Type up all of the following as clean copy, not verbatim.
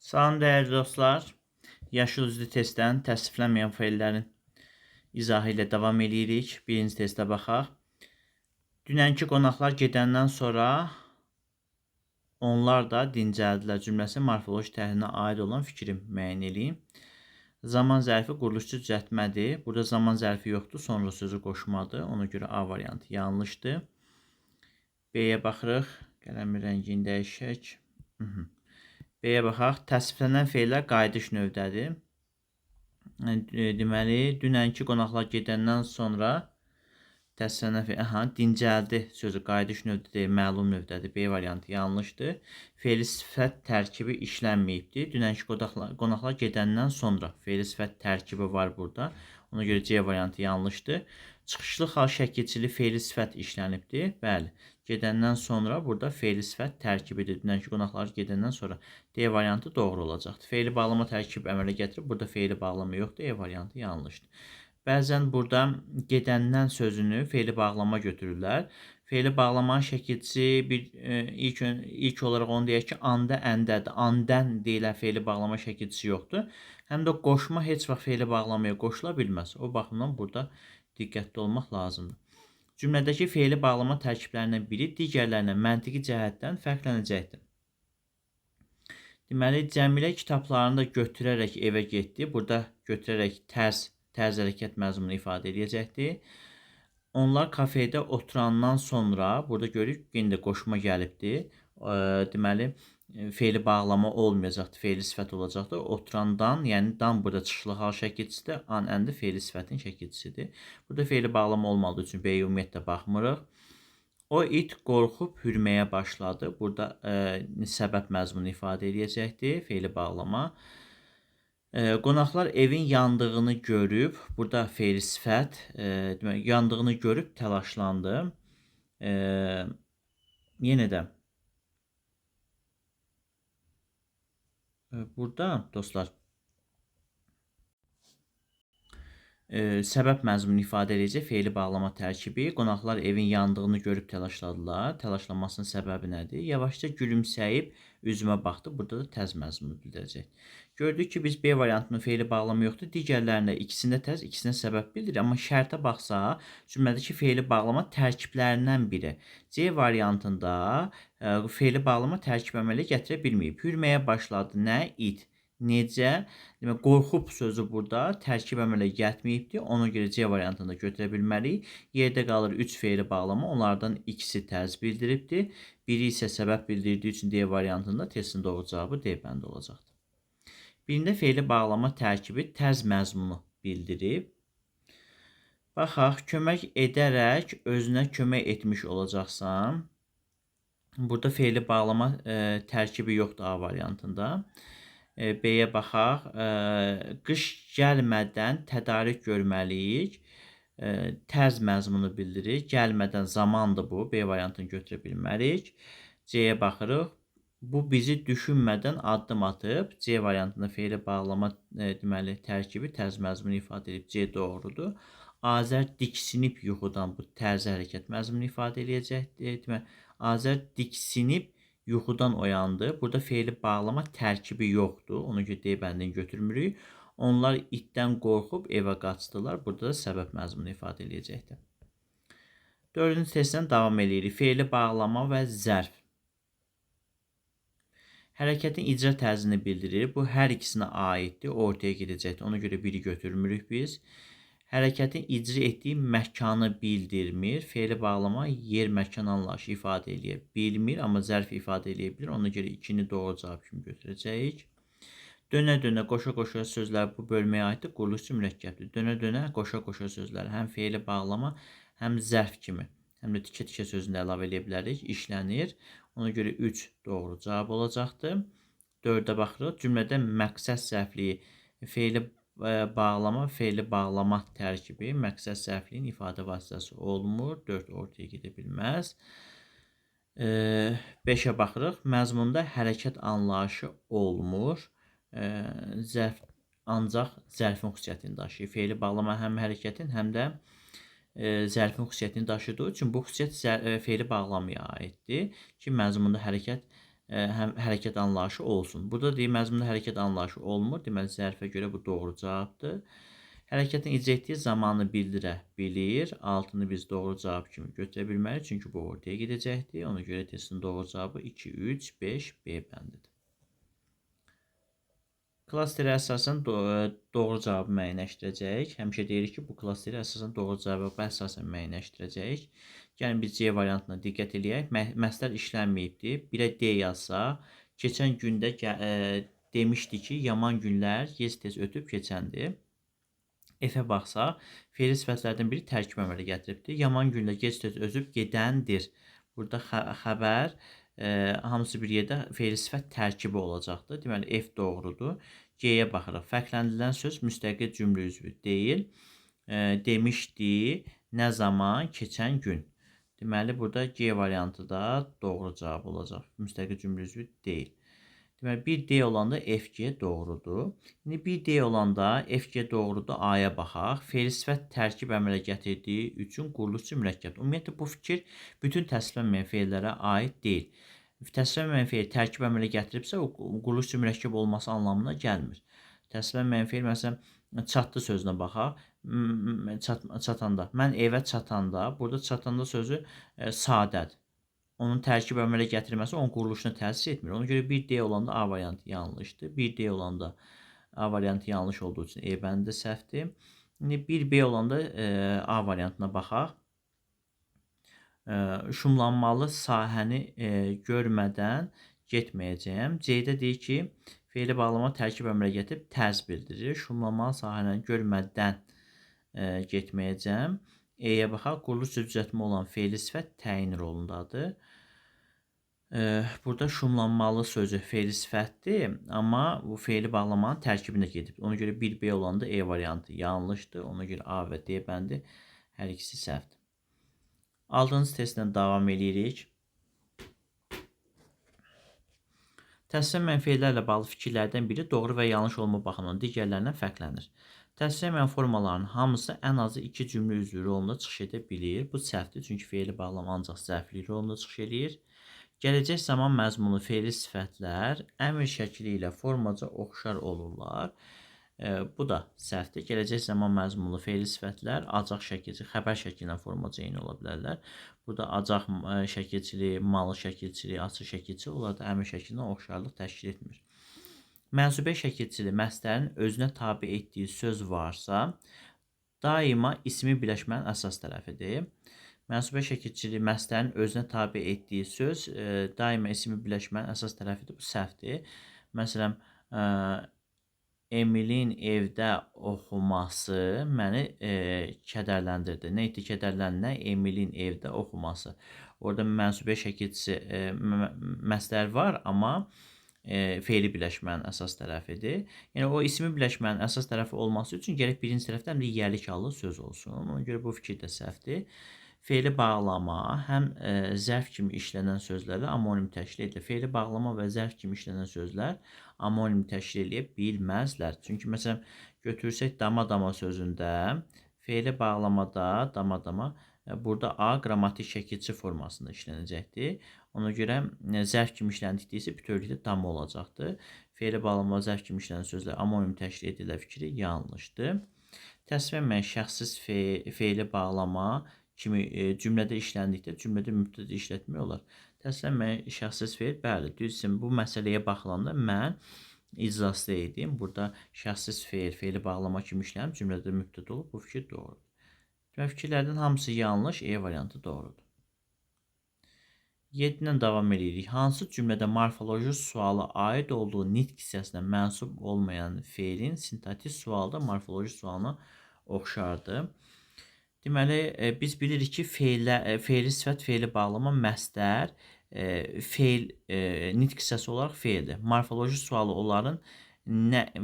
Salam dəyərli dostlar. Yaşıl üzlü testdən təsniflənməyən feillərin izahı ilə davam edirik. Birinci testə baxaq. Dünənki qonaqlar gedəndən sonra onlar da dincəldilər cümləsi morfoloji təhlilinə aid olan fikri müəyyən edin. Zaman zərfi quruluşçu düzəltmədir. Burada zaman zərfi yoxdur, sonra sözü qoşmadır. Ona görə A variantı yanlışdır. B-yə baxırıq. Qələmin rəngini dəyişək. B-yə baxaq. Təsniflənən feillər qayıdış növdədir. Deməli, dünənki qonaqlar gedəndən sonra təsniflənən feil, dincəldi sözü qayıdış növdədir, məlum növdədir. B variantı yanlışdır. Feili sifət tərkibi işlənməyibdir. Dünənki qonaqlar gedəndən sonra feili sifət tərkibi var burada. Ona görə C variantı yanlışdır. Çıxışlı xal şəkilçili feili sifət işlənibdir. Bəli, gedəndən sonra burada feili sifət tərkibidir. Dünənki qonaqlar gedəndən sonra D variantı doğru olacaqdır. Feili bağlama tərkib əmələ gətirib, burada feili bağlama yoxdur. E variantı yanlışdır. Bəzən burada gedəndən sözünü feili bağlama götürürlər. Feili bağlamanın şəkilçisi ilk olaraq onu deyək ki, anda, əndədir. Andən deyilən feili bağlama şəkilçisi yoxdur. Həm də qoşma heç vaxt feili bağlamaya qoşula bilməz. O baxımdan burada diqqətli olmaq lazımdır. Cümlədəki feili bağlama tərkiblərindən biri digərlərinə məntiqi cəhətdən fərqlənəcəkdir. Deməli, Cəmilə kitablarını da götürərək evə getdi. Burada götürərək tərz hərəkət məzmununu ifadə edəcəkdir. Onlar kafedə oturandan sonra, burada görürük, yenə də qoşma gəlibdir. Deməli, feili bağlama olmayacaqdır, feili sifət olacaqdır. Oturandan, yəni dan burada çıxışlı hal şəkilçisidir, an əndi feili sifətin şəkilçisidir. Burada feili bağlama olmadığı üçün B-yə ümumiyyətlə baxmırıq. O it qorxub hürməyə başladı. Burada səbəb məzmunu ifadə edəcəkdir, feili bağlama. Qonaqlar evin yandığını görüb, burada feili sifət, yandığını görüb təlaşlandı. Yenə də burada dostlar səbəb məzmunu ifadə edəcək feili bağlama tərkibi. Qonaqlar evin yandığını görüb təlaşladılar. Təlaşlanmasının səbəbi nədir? Yavaşca gülümsəyib üzümə baxdı. Burada da təz məzmunu bildirəcək. Gördük ki, biz B variantının feili bağlama yoxdur. Digərlərində ikisində təz, ikisində səbəb bildirir. Amma şərtə baxsaq, cümlədəki feili bağlama tərkiblərindən biri. C variantında feili bağlama tərkib əmələ gətirə bilməyib. Hürməyə başladı. Nə? İt. Necə? Demək, qorxub sözü burada tərkib əmələ gəlməyibdir. Ona görə C variantını da götürə bilməliyik. Yerdə qalır 3 feili bağlama. Onlardan ikisi tərz bildiribdir. Biri isə səbəb bildirdiyi üçün D variantında testin doğru cavabı D bəndi olacaqdır. Birində feili bağlama tərkibi tərz məzmunu bildirib. Baxaq, kömək edərək özünə kömək etmiş olacaqsan. Burada feili bağlama tərkibi yoxdur A variantında. B-yə baxaq. Qış gəlmədən tədarük görməliyik. Tərz məzmunu bildirir. Gəlmədən zamandır bu. B variantını götürə bilməliyik. C-yə baxırıq. Bu bizi düşünmədən addım atıb. C variantında feili bağlama deməli tərkibi tərz məzmunu ifadə edib. C doğrudur. Azər diksinib yuxudan, bu tərz hərəkət məzmunu ifadə edəcəkdir. Azər diksinib yuxudan oyandı. Burada feili bağlama tərkibi yoxdur. Ona görə D bəndini götürmürük. Onlar itdən qorxub evə qaçdılar. Burada da səbəb məzmunu ifadə edəcəkdir. Dördüncü testdən davam edirik. Feili bağlama və zərf. Hərəkətin icra tərzini bildirir. Bu hər ikisinə aiddir. Ortaya gedəcəkdir. Ona görə biri götürmürük biz. Hərəkətin icra etdiyi məkanı bildirmir. Feili bağlama yer, məkan anlayışı ifadə edə bilmir, amma zərf ifadə edə bilir. Ona görə 2-ni doğru cavab kimi götürəcəyik. Dönə-dönə, qoşa-qoşa sözlər bu bölməyə aiddir. Quruluşçu mürəkkəbdir. Dönə-dönə, qoşa-qoşa sözlər həm feili bağlama, həm zərf kimi, həm də tikə-tikə sözünü əlavə edə bilərik. İşlənir. Ona görə 3 doğru cavab olacaqdır. 4-ə baxırıq. Cümlədə məqsəd zərfliyi, feili bağlama, feili bağlama tərkibi, məqsəd zərfliyin ifadə vasitəsi olmur. 4 ortaya gedə bilməz. 5-ə baxırıq. Məzmunda hərəkət anlayışı olmur. Zərf ancaq zərfin xüsusiyyətini daşıyır. Feili bağlama həm hərəkətin, həm də zərfin xüsusiyyətini daşıdığı üçün bu xüsusiyyət feili bağlamaya aiddir ki, məzmunda hərəkət həm hərəkət anlayışı olsun. Burada deyir məzmunda hərəkət anlayışı olmur. Deməli zərfə görə bu doğru cavabdır. Hərəkətin icra etdiyi zamanı bildirə bilir. Altını biz doğru cavab kimi götürə bilməliyik. Çünki bu ortaya gedəcəkdir. Ona görə testin doğru cavabı 2, 3, 5, B bəndidir. Klasteri əsasən doğru cavabı müəyyənləşdirəcəyik. Həmişə deyirik ki, bu klasteri əsasən doğru cavabı əsasən müəyyənləşdirəcəyik. Gəlin biz C variantına diqqət eləyək. Məsəl işlənməyibdir. 1-ə D yazsaq, keçən gündə demişdi ki, yaman günlər gec-tez ötüb keçəndir. F-ə baxsaq, fe'li sifətlərdən biri tərkib əmələ gətiribdir. Yaman günlər gec-tez ötüb gedəndir. Burada xəbər hamısı bir yerdə fe'li sifət tərkibi olacaqdır. Deməli, F doğrudur. G-yə baxırıq. Fərqləndirilən söz müstəqil cümlə üzvü deyil. Demişdi, nə zaman, keçən gün. Deməli, burada G variantı da doğru cavab olacaq. Müstəqil cümlə üzvü deyil. Deməli, 1D olanda FG doğrudur. İndi 1D olanda FG doğrudur, A-ya baxaq. Fe'li sifət tərkib əmələ gətirdiyi üçün quruluşçu mürəkkəbdir. Ümumiyyətlə, bu fikir bütün təsdiqlənməyən fe'llərə aid deyil. Təsdiqlənməyən fe'l tərkib əmələ gətiribsə, o quruluşçu mürəkkəb olması anlamına gəlmir. Təsdiqlənməyən fe'l, məsələn, çatdı sözünə baxaq. Çatanda. Mən evə çatanda, burada çatanda sözü sadədir. Onun tərkib əmələ gətirməsi onun quruluşuna təsir etmir. Ona görə 1D olanda A variantı yanlışdır. 1D olanda A variantı yanlış olduğu üçün E bəndi səhvdir. İndi 1B olanda A variantına baxaq. Şumlanmalı sahəni görmədən getməyəcəyəm. C-də deyir ki, fe'li bağlama tərkib əmələ gətirib tərz bildirir. Şumlanmalı sahəni görmədən getməyəcəm. E-yə baxaq. Quruluş düzəltmə olan fe'li sifət təyin rolundadır. Burada şumlanmalı sözü fe'li sifətdir, amma bu fe'li bağlamanın tərkibində gedib. Ona görə 1B olanda E variantı yanlışdır. Ona görə A və D bəndi hər ikisi səhvdir. 6-cı testdən davam edirik. Təsdiqlənməyən fe'llərlə bağlı fikirlərdən biri doğru və yanlış olma baxımından digərlərindən fərqlənir. Təsdiqlənməyən formaların hamısı ən azı 2 cümlə üzvü rolunda çıxış edə bilir. Bu səhvdir, çünki fe'li bağlama ancaq zərflik rolunda çıxış edir. Gələcək zaman məzmunu fe'li sifətlər əmr şəkli ilə formaca oxşar olurlar. Bu da səhvdir. Gələcək zaman məzmunu fe'li sifətlər acaq şəkilçi, xəbər şəkli ilə formaca eyni ola bilərlər. Burada acaq şəkilçili, malı şəkilçili, açıq şəkilçili, onlar da əmr şəklinə oxşarlıq təşkil etmir. Mənsubə şəkilçili məsələnin özünə tabi etdiyi söz varsa, daima ismi birləşmənin əsas tərəfidir. Mənsubə şəkilçili məsələnin özünə tabi etdiyi söz daima ismi birləşmənin əsas tərəfidir. Bu səhvdir. Məsələn, Emilin evdə oxuması məni kədərləndirdi. Nə etdi kədərləndirə? Emilin evdə oxuması. Orada mənsubə şəkilçisi məsələr var, amma fe'li birləşmənin əsas tərəfidir. Yəni, o ismi birləşmənin əsas tərəfi olması üçün gərək birinci tərəfdən bir yerlik hallı söz olsun. Ona görə bu fikir də səhvdir. Fe'li bağlama həm zərf kimi işlənən sözlərlə amonim təşkil edilir. Fe'li bağlama və zərf kimi işlənən sözlər amonim təşkil edə bilməzlər. Çünki, məsələn, götürsək dama-dama sözündə, fe'li bağlamada dama-dama, burada A qrammatik şəkilçi formasında işlənəcəkdir. Ona görə zərf kimi işləndikdə isə bütövlükdə dama olacaqdır. Fe'li bağlama zərf kimi işlənən sözlər amonim təşkil edirlər fikri yanlışdır. Təsdiqlənməyən şəxssiz fe'li bağlama kimi cümlədə işləndikdə cümlədə mübtədə işlətmək olar. Təsdiqlənməyən şəxssiz fe'l, bəli, düzdür. Bu məsələyə baxılanda mən iclasda idim. Burada şəxssiz fe'l, fe'li bağlama kimi işlənib, cümlədə mübtədə olub. Bu fikir doğrudur. Demək, fikirlərdən hamısı yanlış, E variantı doğrudur. 7-dən davam edirik. Hansı cümlədə morfoloji suala aid olduğu nitq hissəsinə mənsub olmayan fe'lin sintaktik sualda morfoloji sualına oxşardır? Deməli, biz bilirik ki, fe'li sifət, fe'li bağlama, məsdər, fe'l nitq hissəsi olaraq fe'ldir. Morfoloji sualı onların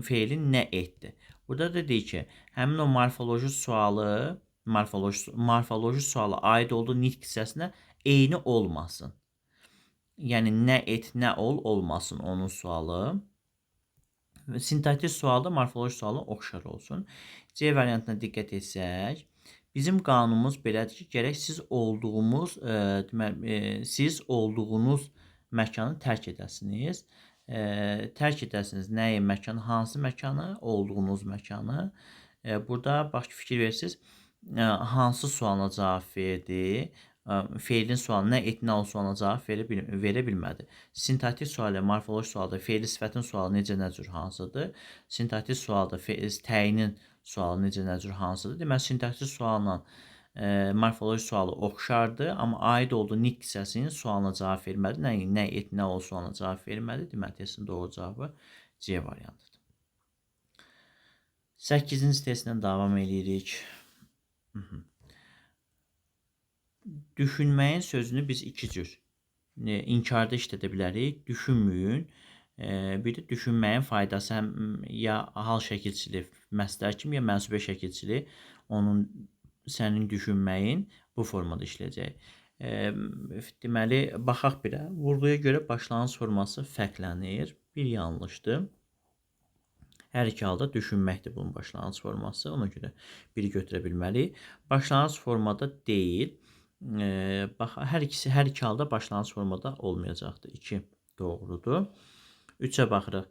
fe'lin nə etdi? Burada da deyir ki, həmin o morfoloji sualı aid olduğu nitq hissəsinə eyni olmasın. Yəni, nə et, nə ol olmasın onun sualı. Sintaktik sualda morfoloji sualı oxşar olsun. C variantına diqqət etsək, bizim qanunumuz belədir ki, gərək siz olduğunuz məkanı tərk edəsiniz. Tərk edəsiniz nəyi məkanı, hansı məkanı, olduğunuz məkanı. Burada bax fikir versiniz, hansı sualına cavab verdi? Feilin sualı, nə et, nə ol sualına cavab verə bilmədi. Sintaktik sual, morfoloji sualda feili sifətin sualı necə, nə cür, hansıdır? Sintaktik sualda təyinin sualı necə, nə cür, hansıdır? Deməli, sintaktik sualla morfoloji sualı oxşardır, amma aid olduğu nitq hissəsinin sualına cavab vermədi. Nə et, nə ol sualına cavab vermədi. Deməli, testin doğru cavabı C variantıdır. 8-ci testlə davam edirik. Düşünməyin sözünü biz iki cür inkarda işlədə bilərik. Düşünməyin, bir də düşünməyin faydası həm ya hal şəkilçili məsdər kimi, ya mənsubə şəkilçili onun sənin düşünməyin bu formada işləyəcək. Deməli, baxaq birə. Vurğuya görə başlanğıc forması fərqlənir. Bir yanlışdır. Hər iki halda düşünməkdir bunun başlanğıc forması. Ona görə biri götürə bilməliyik. Başlanğıc formada deyil. Bax, hər iki halda başlanğıc formada olmayacaqdır. 2 doğrudur. 3-ə baxırıq.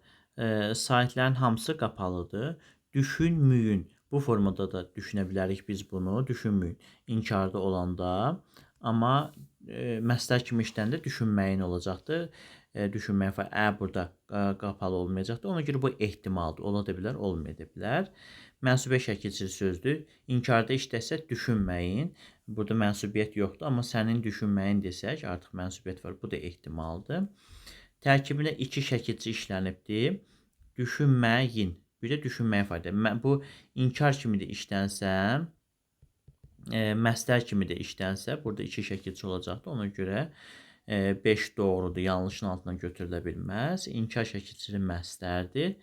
Saytların hamısı qapalıdır. Düşünməyin. Bu formada da düşünə bilərik biz bunu. Düşünməyin. İnkarda olanda. Amma məsdər kimi işləndə düşünməyin olacaqdır. Düşünməyin burada qapalı olmayacaqdır. Ona görə bu ehtimaldır. Ola da bilər, olmaya da bilər. Mənsubə şəkilçili sözdür. İnkarda işləsə düşünməyin. Burada mənsubiyyət yoxdur, amma sənin düşünməyin desək, artıq mənsubiyyət var. Bu da ehtimaldır. Tərkibində 2 şəkilçi işlənibdir. Düşünməyin. Bir də düşünməyin fayda. Bu inkar kimi də işlənsə, məsdər kimi də işlənsə, burada 2 şəkilçi olacaqdır. Ona görə 5 doğrudur. Yanlışın altına götürülə bilməz. İnkar şəkilçili məsdərdir.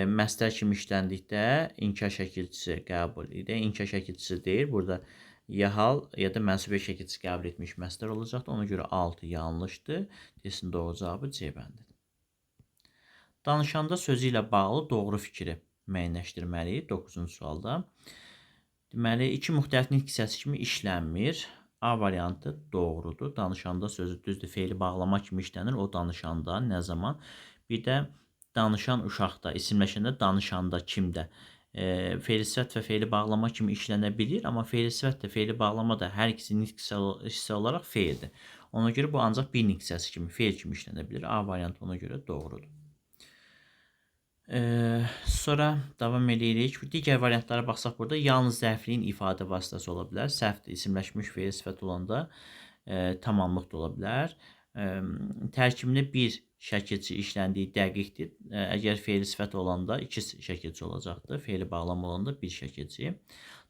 Məsdər kimi işləndikdə inkar şəkilçisi qəbul edir. İnkar şəkilçisi deyil. Burada ya hal ya da mənsubə şəkilçisi qəbul etmiş məsdər olacaqdır. Ona görə 6 yanlışdır. Testin doğru cavabı C bəndidir. Danışanda sözü ilə bağlı doğru fikri müəyyənləşdirməliyik 9-cu sualda. Deməli, 2 müxtəlif nitq hissəsi kimi işlənmir. A variantı doğrudur. Danışanda sözü düzdür, feili bağlama kimi işlənir. O danışanda, nə zaman? Bir də danışan uşaqda, isimləşəndə, danışanda, kimdə? Feili sifət və feili bağlama kimi işlənə bilir, amma feili sifət də, feili bağlama da hər ikisi nitq hissə olaraq feildir. Ona görə bu ancaq bir nitq hissəsi kimi, feil kimi işlənə bilir. A variantı ona görə doğrudur. Sonra davam edirik. Digər variantlara baxsaq burada yalnız zərfliyin ifadə vasitəsi ola bilər. Səhvdir, isimləşmiş feil sifət olanda tamamlıq da ola bilər. Tərkibində bir şəkilçi işləndiyi dəqiqdir. Əgər feil sifət olanda 2 şəkilçi olacaqdır. Feili bağlama olanda bir şəkilçi.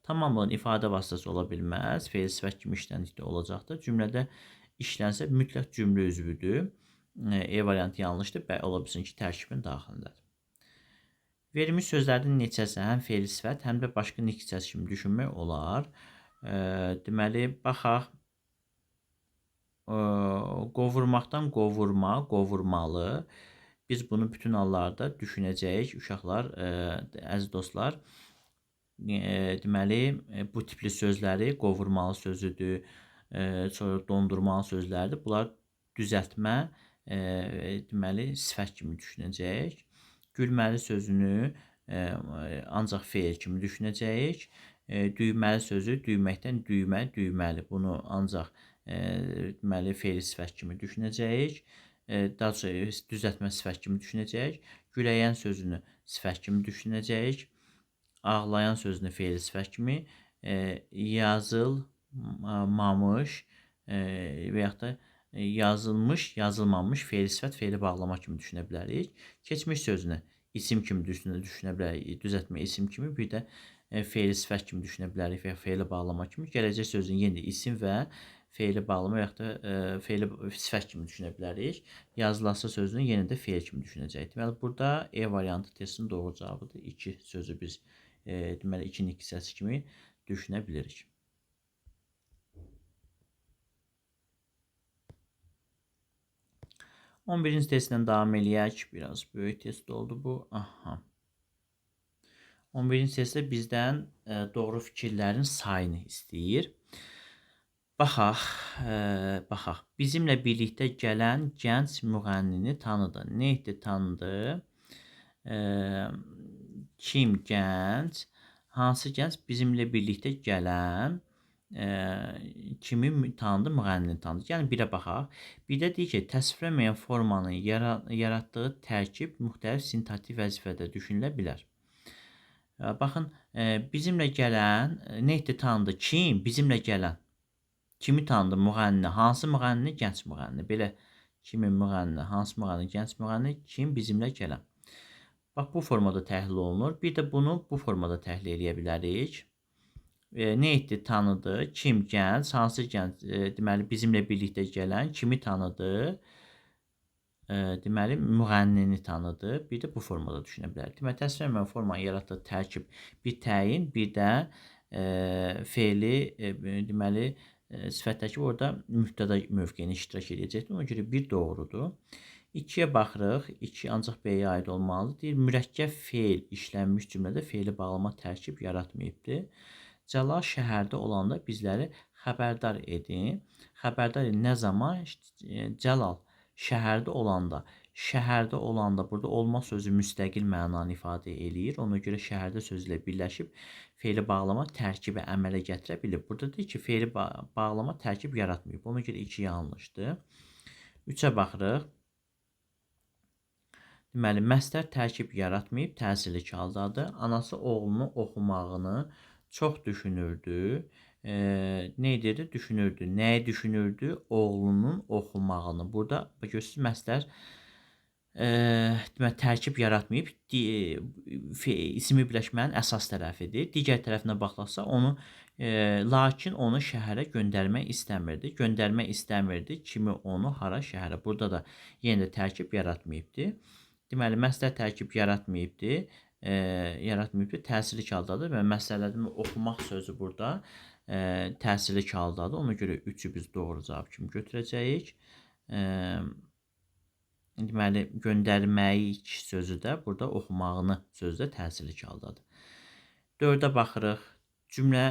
Tamamlığın ifadə vasitəsi ola bilməz. Feil sifət kimi işləndikdə olacaqdır. Cümlədə işlənsə mütləq cümlə üzvüdür. E variantı yanlışdır. Ola bilsin ki, tərkibin daxilindədir. Verilmiş sözlərdən neçəsi həm feil sifət, həm də başqa nitq hissəsi kimi düşünmək olar. Deməli, baxaq. Qovurmaqdan qovurma, qovurmalı. Biz bunu bütün hallarda düşünəcəyik. Uşaqlar, əziz dostlar. Deməli, bu tipli sözləri qovurmalı sözüdür, sonra dondurmalı sözlərdir. Bunlar düzəltmə, deməli, sifət kimi düşünəcəyik. Gülməli sözünü ancaq feil kimi düşünəcəyik. Düyməli sözü düyməkdən düymə, düyməli. Bunu ancaq deməli feil sifət kimi düşünəcəyik. Daha sonra düzəltmə sifət kimi düşünəcəyik. Güləyən sözünü sifət kimi düşünəcəyik. Ağlayan sözünü feil sifət kimi, yazılmamış və yaxud da yazılmış, yazılmamış feil sifət, feili bağlama kimi düşünə bilərik. Keçmiş sözünü isim kimi düşünə bilərik, düzəltmə isim kimi, bir də feili sifət kimi düşünə bilərik və ya feili bağlama kimi. Gələcək sözünü yenə isim və feili bağlama və yaxud da feili sifət kimi düşünə bilərik. Yazılası sözünü yenə də feil kimi düşünəcəyik. Deməli, burada E variantı testin doğru cavabıdır. 2 sözü biz deməli 2 nitq hissəsi kimi düşünə bilirik. 11-ci testlə davam eləyək. Biraz böyük test oldu bu. Aha. 11-ci testdə bizdən doğru fikirlərin sayını istəyir. Baxaq, baxaq. Bizimlə birlikdə gələn gənc müğənnini tanıdı. Nə etdi? Tanıdı. Eee, Kim gənc? Hansı gənc bizimlə birlikdə gələn kimi tanıdı? Müğənnini tanıdı. Yəni birə baxaq. Birdə deyir ki, təsvirlənməyən formanın yaratdığı tərkib müxtəlif sintaktik vəzifədə düşünülə bilər. Baxın, bizimlə gələn nə etdi? Tanıdı. Kim? Bizimlə gələn. Kimi tanıdı? Müğənni. Hansı müğənni? Gənc müğənni. Belə kimi müğənni, hansı müğənni? Gənc müğənni. Kim? Bizimlə gələn. Bax, bu formada təhlil olunur. Bir də bunu bu formada təhlil edə bilərik. Nə etdi? Tanıdı. Kim? Gənc. Hansı gənc? Deməli, bizimlə birlikdə gələn. Kimi tanıdı? Deməli, müğənnini tanıdı. Bir də bu formada düşünə bilərik. Deməli, təsvirlənməyən formanın yaratdığı tərkib bir təyin, bir də fe'li, deməli, sifət tərkibi orada mübtəda mövqeyini iştirak edəcəkdir. Ona görə bir doğrudur. 2-yə baxırıq. 2 ancaq B-yə aid olmalıdır. Deyir, mürəkkəb fe'l işlənmiş cümlədə fe'li bağlama tərkib yaratmayıbdır. Cəlal şəhərdə olanda bizləri xəbərdar edin. Xəbərdar edin nə zaman? Cəlal şəhərdə olanda. Şəhərdə olanda burada olma sözü müstəqil mənanı ifadə eləyir. Ona görə şəhərdə sözü ilə birləşib fe'li bağlama tərkibi əmələ gətirə bilir. Burada deyir ki, fe'li bağlama tərkib yaratmayıb. Ona görə 2 yanlışdır. 3-ə baxırıq. Deməli, məstər tərkib yaratmayıb, təsirli haldadır. Anası oğlunu oxumağını çox düşünürdü. Nə edirdi? Düşünürdü. Nəyi düşünürdü? Oğlunun oxumağını. Burada görürsünüz, məstər deməli, tərkib yaratmayıb, ismi birləşmənin əsas tərəfidir. Digər tərəfinə baxılsa, onu lakin onu şəhərə göndərmək istəmirdi. Göndərmək istəmirdi. Kimi? Onu hara? Şəhərə. Burada da yenə də tərkib yaratmayıbdır. Deməli, məstər tərkib yaratmayıbdır. Təsirli haldadır və məsələdə oxumaq sözü burada təsirli haldadır. Ona görə 3-ü biz doğru cavab kimi götürəcəyik. Deməli, göndərmək sözü də burada oxumağını sözü də təsirli haldadır. 4-ə baxırıq. Cümlə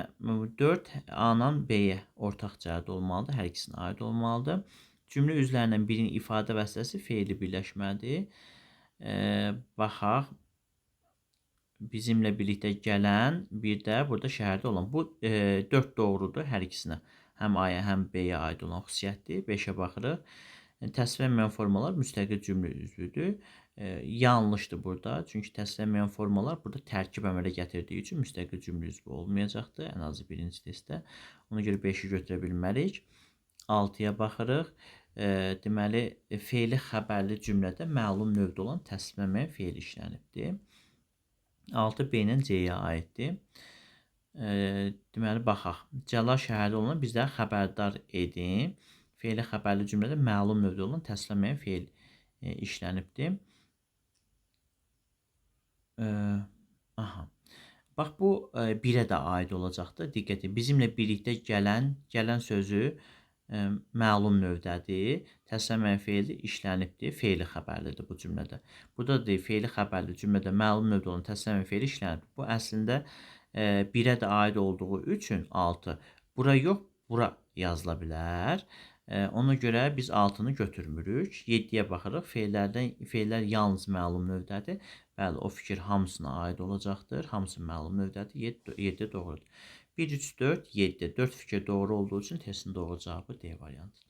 4 A-dan B-yə ortaq cəhət olmalıdır. Hər ikisinə aid olmalıdır. Cümlə üzvlərindən birinin ifadə vəsitəsi fe'li birləşmədir. Baxaq. Bizimlə birlikdə gələn, bir də burada şəhərdə olan. Bu 4 doğrudur hər ikisinə. Həm A-ya, həm B-yə aid olan xüsusiyyətdir. 5-ə baxırıq. Təsvirlənməyən formalar müstəqil cümlə üzvüdür. Yanlışdır burada. Çünki təsvirlənməyən formalar burada tərkib əmələ gətirdiyi üçün müstəqil cümlə üzvü olmayacaqdır. Ən azı birinci testdə. Ona görə 5-i götürə bilmərik. 6-ya baxırıq. Deməli, fe'li xəbərli cümlədə məlum növdə olan təsvirlənməyən fe'l işlənibdir. 6 B-nin C-yə aiddir. Deməli, baxaq. Cəlal şəhərdə olan bizləri xəbərdar edin. Fe'li xəbərli cümlədə məlum növdə olan təsvirlənməyən fe'l işlənibdir. Bax, bu 1-ə də aid olacaqdır. Diqqət edin. Bizimlə birlikdə gələn sözü məlum növdədir. Təsvirlənməyən fe'li işlənibdir. Fe'li xəbərlidir bu cümlədə. Burada da deyil, fe'li xəbərli cümlədə məlum növdə olan təsvirlənməyən fe'li işlənibdir. Bu əslində 1-ə də aid olduğu üçün 6. Bura yox, bura yazıla bilər. Ona görə biz 6-nı götürmürük. 7-yə baxırıq. Fe'llər yalnız məlum növdədir. Bəli, o fikir hamısına aid olacaqdır. Hamısı məlum növdədir. 7 doğrudur. 1, 3, 4, 7. 4 fikir doğru olduğu üçün testin doğru cavabı D variantıdır.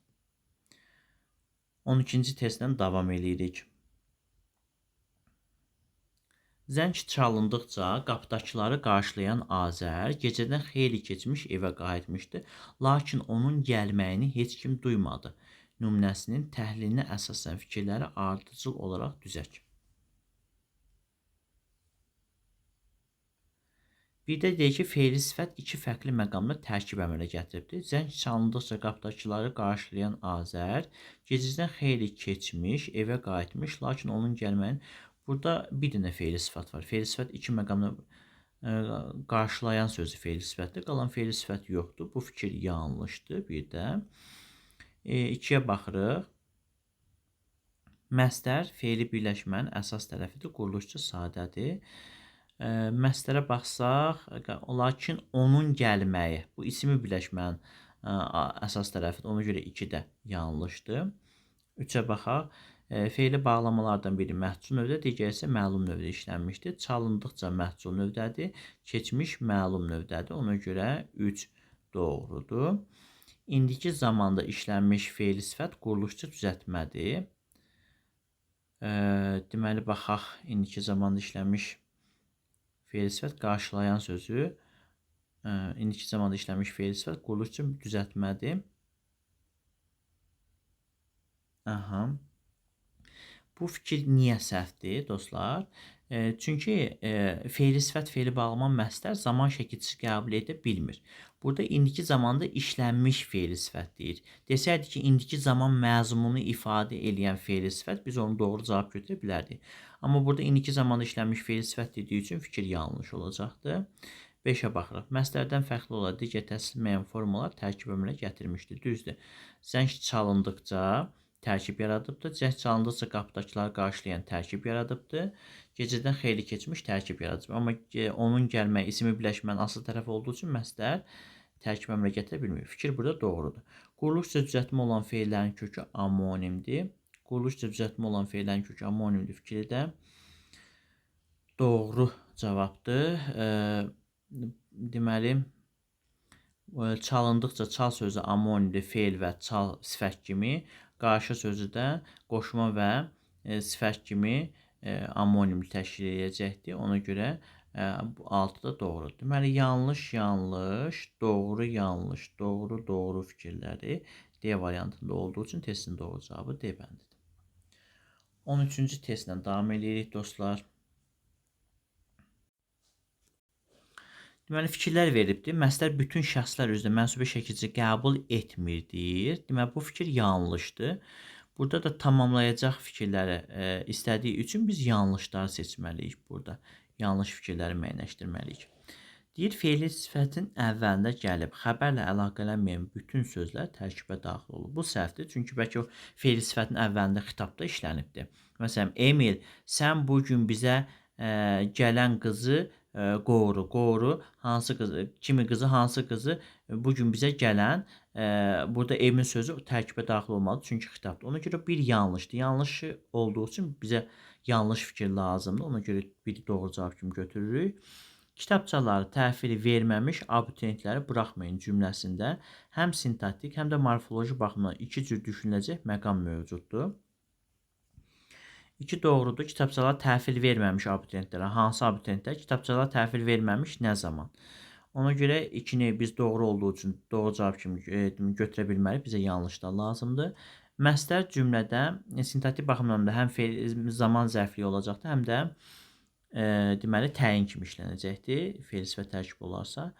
12-ci testdən davam edirik. Zəng çalındıqca qapıdakıları qarşılayan Azər gecədən xeyli keçmiş evə qayıtmışdı. Lakin onun gəlməyini heç kim duymadı. Nümunəsinin təhlilinə əsasən fikirləri ardıcıl olaraq düzək. Bir də deyək ki, fe'li sifət 2 fərqli məqamda tərkib əmələ gətiribdir. Zəng çalındıqca qapıdakıları qarşılayan Azər gecədən xeyli keçmiş, evə qayıtmış, lakin onun gəlməyini... Burada bir dənə fe'li sifət var. Fe'li sifət 2 məqamda qarşılayan sözü fe'li sifətdir. Qalan fe'li sifət yoxdur. Bu fikir yanlışdır. Bir də 2-yə baxırıq. Məstər fe'li birləşmənin əsas tərəfidir. Quruluşca sadədir. Məstərə baxsaq, lakin onun gəlməyi, bu ismi birləşmənin əsas tərəfidir. Ona görə 2 də yanlışdır. 3-ə baxaq. Fe'li bağlamalardan biri məhsul növdə, digəri isə məlum növdə işlənmişdir. Çalındıqca məhsul növdədir, keçmiş məlum növdədir. Ona görə 3 doğrudur. İndiki zamanda işlənmiş fe'li sifət quruluşçu düzəltmədir. Deməli, baxaq, indiki zamanda işlənmiş fe'li sifət qarşılayan sözü, indiki zamanda işlənmiş fe'li sifət quruluşçu düzəltmədir. Aha. Bu fikir niyə səhvdir, dostlar? Çünki fe'li sifət, fe'li bağlama, məstər zaman şəkilçisi qəbul edə bilmir. Burada indiki zamanda işlənmiş fe'li sifət deyir. Desəydik ki, indiki zaman məzmununu ifadə edən fe'li sifət, biz onu doğru cavab götürə bilərdik. Amma burada indiki zamanda işlənmiş fe'li sifət dediyi üçün fikir yanlış olacaqdır. 5-ə baxırıq. Məstərdən fərqli olaraq digər təsdiqlənməyən formalar tərkib ömrünə gətirmişdir. Düzdür. Zəng çalındıqca tərkib yaradıbdır. Zəng çalındıqca qapıdakıları qarşılayan tərkib yaradıbdır. Gecədən xeyli keçmiş tərkib yaradıbdır. Amma onun gəlməyi ismi birləşmənin asıl tərəfi olduğu üçün məstər tərkib əmrə gətirə bilmir. Fikir burada doğrudur. Quruluşca düzəltmə olan fe'llərin kökü amonimdir. Quruluşca düzəltmə olan fe'llərin kökü amonimdir fikri də doğru cavabdır. Deməli, çalındıqca çal sözü amonimli fe'l və çal sifət kimi, qarşı sözü də qoşma və sifət kimi amonimli təşkil edəcəkdir. Ona görə bu 6 da doğrudur. Deməli, yanlış, yanlış, doğru, yanlış, doğru, doğru fikirləri D variantında olduğu üçün testin doğru cavabı D bəndidir. 13-cü testlə davam edirik, dostlar. Deməli, fikirlər veribdir. Məstər bütün şəxslər üzrə mənsubə şəkilçisi qəbul etmirdir. Deməli, bu fikir yanlışdır. Burada da tamamlayacaq fikirləri istədiyi üçün biz yanlışları seçməliyik burada. Yanlış fikirləri müəyyənləşdirməliyik. Deyir, fe'li sifətin əvvəlində gəlib, xəbərlə əlaqələnməyən bütün sözlər tərkibə daxil olur. Bu səhvdir, çünki bəlkə o fe'li sifətin əvvəlində xitabda işlənibdir. Məsələn, Emil, sən bugün bizə gələn qızı qoru, qoru, hansı qızı, kimi qızı, hansı qızı bugün bizə gələn, burada Emil sözü tərkibə daxil olmalıdır, çünki xitabdır. Ona görə bir yanlışdır. Yanlış olduğu üçün bizə yanlış fikir lazımdır. Ona görə bir doğru cavab kimi götürürük. Kitabçaları təhvili verməmiş abituriyentləri buraxmayın cümləsində həm sintaktik, həm də morfoloji baxımdan iki cür düşünüləcək məqam mövcuddur. 2 doğrudur. Kitabçalar təhvil verməmiş abituriyentlərə. Hansı abituriyentlər? Kitabçalar təhvil verməmiş nə zaman? Ona görə 2-ni biz doğru olduğu üçün doğru cavab kimi götürə bilməliyik. Bizə yanlış da lazımdır. Məstər cümlədə sintaktik baxımdan da həm zaman zərfliyi olacaqdır, həm də deməli təyin kimi işlənəcəkdir. Fe'l sifət tərkib olarsa.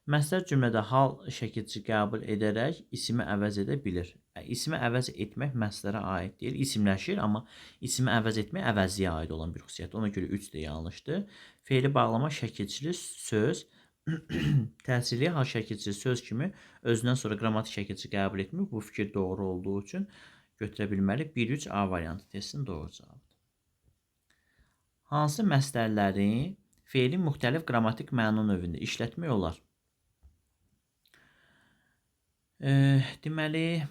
Məstər cümlədə hal şəkilçisi qəbul edərək ismi əvəz edə bilir. İsmi əvəz etmək məstərə aid deyil. İsimləşir, amma ismi əvəz etmək əvəzliyə aid olan bir xüsusiyyət. Ona görə 3 də yanlışdır. Fe'li bağlama şəkilçili söz təsirli hal şəkilçili söz kimi özündən sonra qrammatik şəkilçisi qəbul etmir. Bu fikir doğru olduğu üçün götürə bilməli. 1-3 A variantı testin doğru cavabıdır. Hansı məstərləri fe'lin müxtəlif qrammatik məna növündə işlətmək olar? Deməli,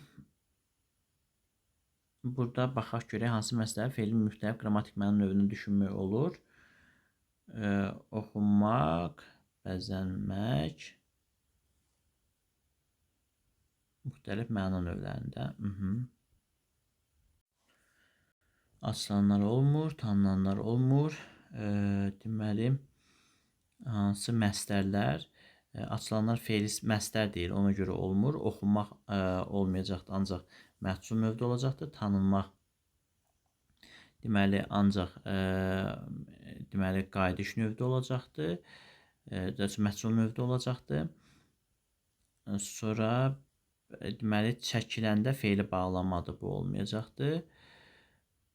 burada baxaq görək hansı məsələlər fe'lin müxtəlif qrammatik məna növünü düşünmək olur. Oxunmaq, bəzənmək, müxtəlif məna növlərində. Açılanlar olmur, tanınanlar olmur. Deməli, hansı məstərlər? Açılanlar fe'li məstər deyil, ona görə olmur. Oxunmaq olmayacaqdır, ancaq məhsul növdə olacaqdır. Tanınmaq deməli ancaq deməli qayıdış növdə olacaqdır. Məhsul növdə olacaqdır. Sonra deməli çəkiləndə fe'li bağlamadır, bu olmayacaqdır.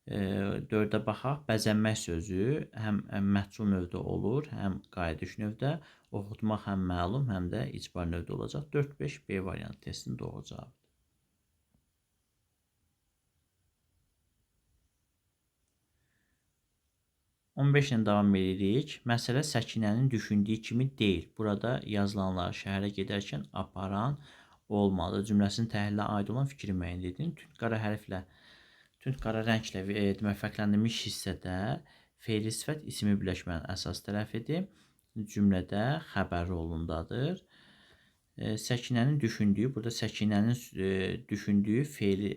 4-ə baxaq. Bəzənmək sözü həm məhsul növdə olur, həm qayıdış növdə. Oxutmaq həm məlum, həm də icbar növdə olacaq. 4-5 B variantı testin doğru cavabıdır. 15 ilə davam edirik. Məsələ Səkinənin düşündüyü kimi deyil. Burada yazılanları şəhərə gedərkən aparan olmalı. Cümləsinin təhlilinə aid olan fikri müəyyən edin. Tünd qara rənglə demək fərqləndirilmiş hissədə fe'li sifət ismi birləşmənin əsas tərəfidir. Cümlədə xəbər rolundadır. Səkinənin düşündüyü, burada Səkinənin düşündüyü fe'li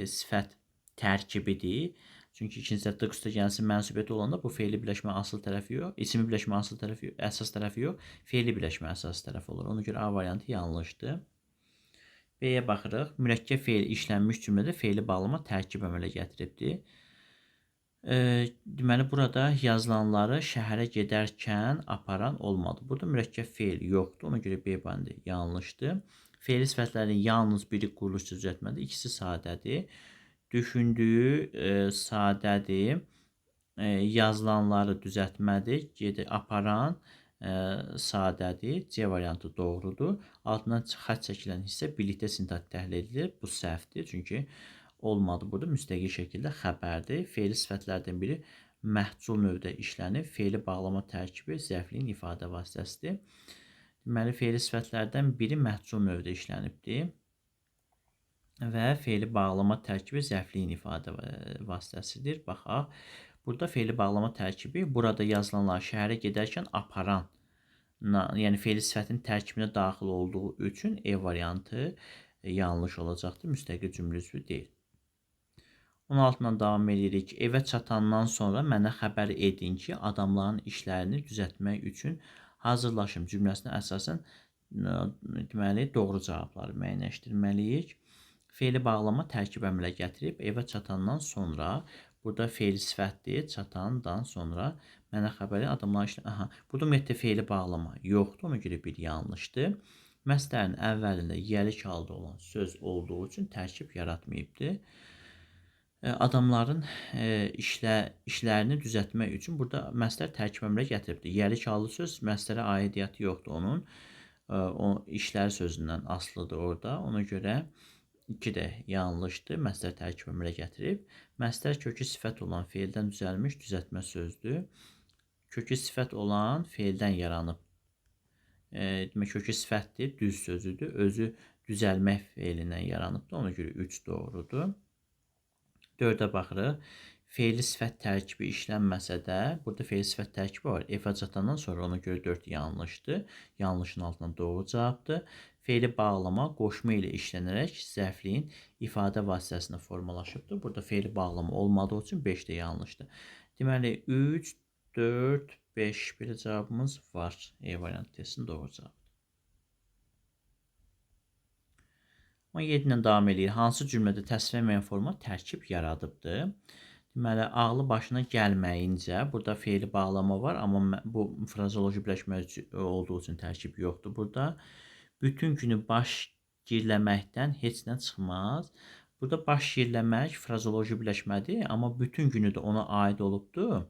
sifət tərkibidir. Çünki ikincisi d üstə gəlsin mənsubiyyəti olanda bu fe'li birləşmə asıl tərəfi yox, ismi birləşmə asıl tərəfi, əsas tərəfi yox, fe'li birləşmə əsas tərəfi olur. Ona görə A variantı yanlışdır. B-yə baxırıq. Mürəkkəb fe'l işlənmiş cümlədə fe'li bağlama tərkib əmələ gətiribdir. Deməli, burada yazılanları şəhərə gedərkən aparan olmadı. Burada mürəkkəb fe'l yoxdur. Ona görə B bəndi yanlışdır. Fe'li sifətlərin yalnız biri quruluşçu düzəltmədir. İkisi sadədir. Düşündüyü sadədir. Yazılanları düzəltmədir. Aparan sadədir. C variantı doğrudur. Altından xətt çəkilən hissə birlikdə sintaktik təhlil edilir. Bu səhvdir. Çünki olmadı. Burada müstəqil şəkildə xəbərdir. Fe'li sifətlərdən biri məhcul növdə işlənib. Fe'li bağlama tərkibi zərfliyin ifadə vasitəsidir. Deməli, fe'li sifətlərdən biri məhcul növdə işlənibdir. Və fe'li bağlama tərkibi zərfliyin ifadə vasitəsidir. Baxaq. Burada fe'li bağlama tərkibi burada yazılanlar şəhərə gedərkən aparan, yəni fe'li sifətin tərkibinə daxil olduğu üçün E variantı yanlış olacaqdır. Müstəqil cümlə üzvü deyil. 16-dan davam edirik. Evə çatandan sonra mənə xəbər edin ki, adamların işlərini düzəltmək üçün hazırlaşım cümləsinə əsasən deməli doğru cavabları müəyyənləşdirməliyik. Fe'li bağlama tərkib əmələ gətirib evə çatandan sonra, burada fe'li sifətdir, çatandan sonra mənə xəbəri adamlar işlə. Burada ümumiyyətlə fe'li bağlama yoxdur, ona görə bir yanlışdır. Məsələnin əvvəlində yəlik halda olan söz olduğu üçün tərkib yaratmayıbdır. Adamların işlərini düzəltmək üçün burada məsələ tərkib əmələ gətiribdir. Yəlik hallı söz məsələ aidiyyatı yoxdur onun. O işlər sözündən asılıdır orada. Ona görə 2 də yanlışdır. Məsələ tərkib əmələ gətirib. Məsələ kökü sifət olan fe'ldən düzəlmiş düzəltmə sözdür. Kökü sifət olan fe'ldən yaranıb. Demək, kökü sifətdir, düz sözüdür. Özü düzəlmək fe'lindən yaranıbdır. Ona görə 3 doğrudur. 4-ə baxırıq. Fe'li sifət tərkibi işlənməsə də, burada fe'li sifət tərkibi var. Evə çatandan sonra ona görə 4 yanlışdır. Yanlışın altından doğru cavabdır. Fe'li bağlama qoşma ilə işlənərək zərfliyin ifadə vasitəsində formalaşıbdır. Burada fe'li bağlama olmadığı üçün 5 də yanlışdır. Deməli, 3, 4, 5 belə cavabımız var. E variantı testinin doğru cavabıdır. 17-dən davam edir. Hansı cümlədə təsvir edilməyən forma tərkib yaradıbdır? Deməli, ağlı başına gəlməyincə, burada fe'li bağlama var, amma bu frazeoloji birləşmə olduğu üçün tərkib yoxdur burada. Bütün günü baş girləməkdən heç nə çıxmaz. Burada baş girləmək frazeoloji birləşmədir, amma bütün günü də ona aid olubdur.